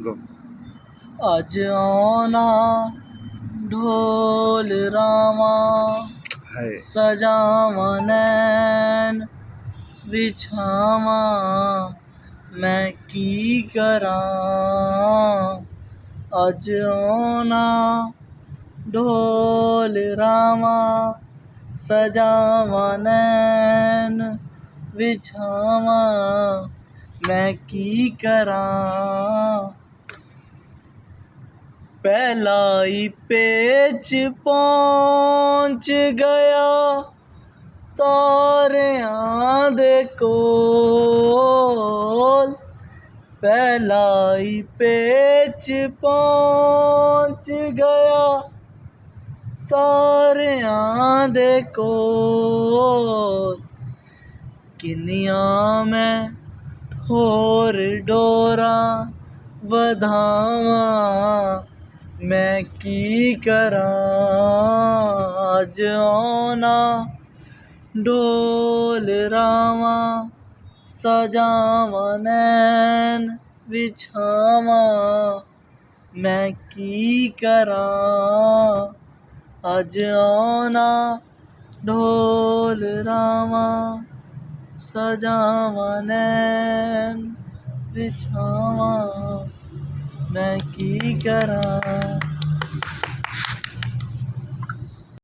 गो। अज आना ढोल रामा है सजावा नैन विछावा मैं की करा। अज आना ढोल रामा सजावा नैन विछावा मैं की करा। पहलाई पेच पहुंच गया तारियां दे कोल। पहलाई पेच पहुंच गया तारियां दे कोल। किन्नियां मैं होर डोरा वधावां मैं की करां। अज आना ढोल रामा सजावा नैन विछावा मैं की करां। अज आना ढोल रामा सजावा नैन विछावा मैं की करां।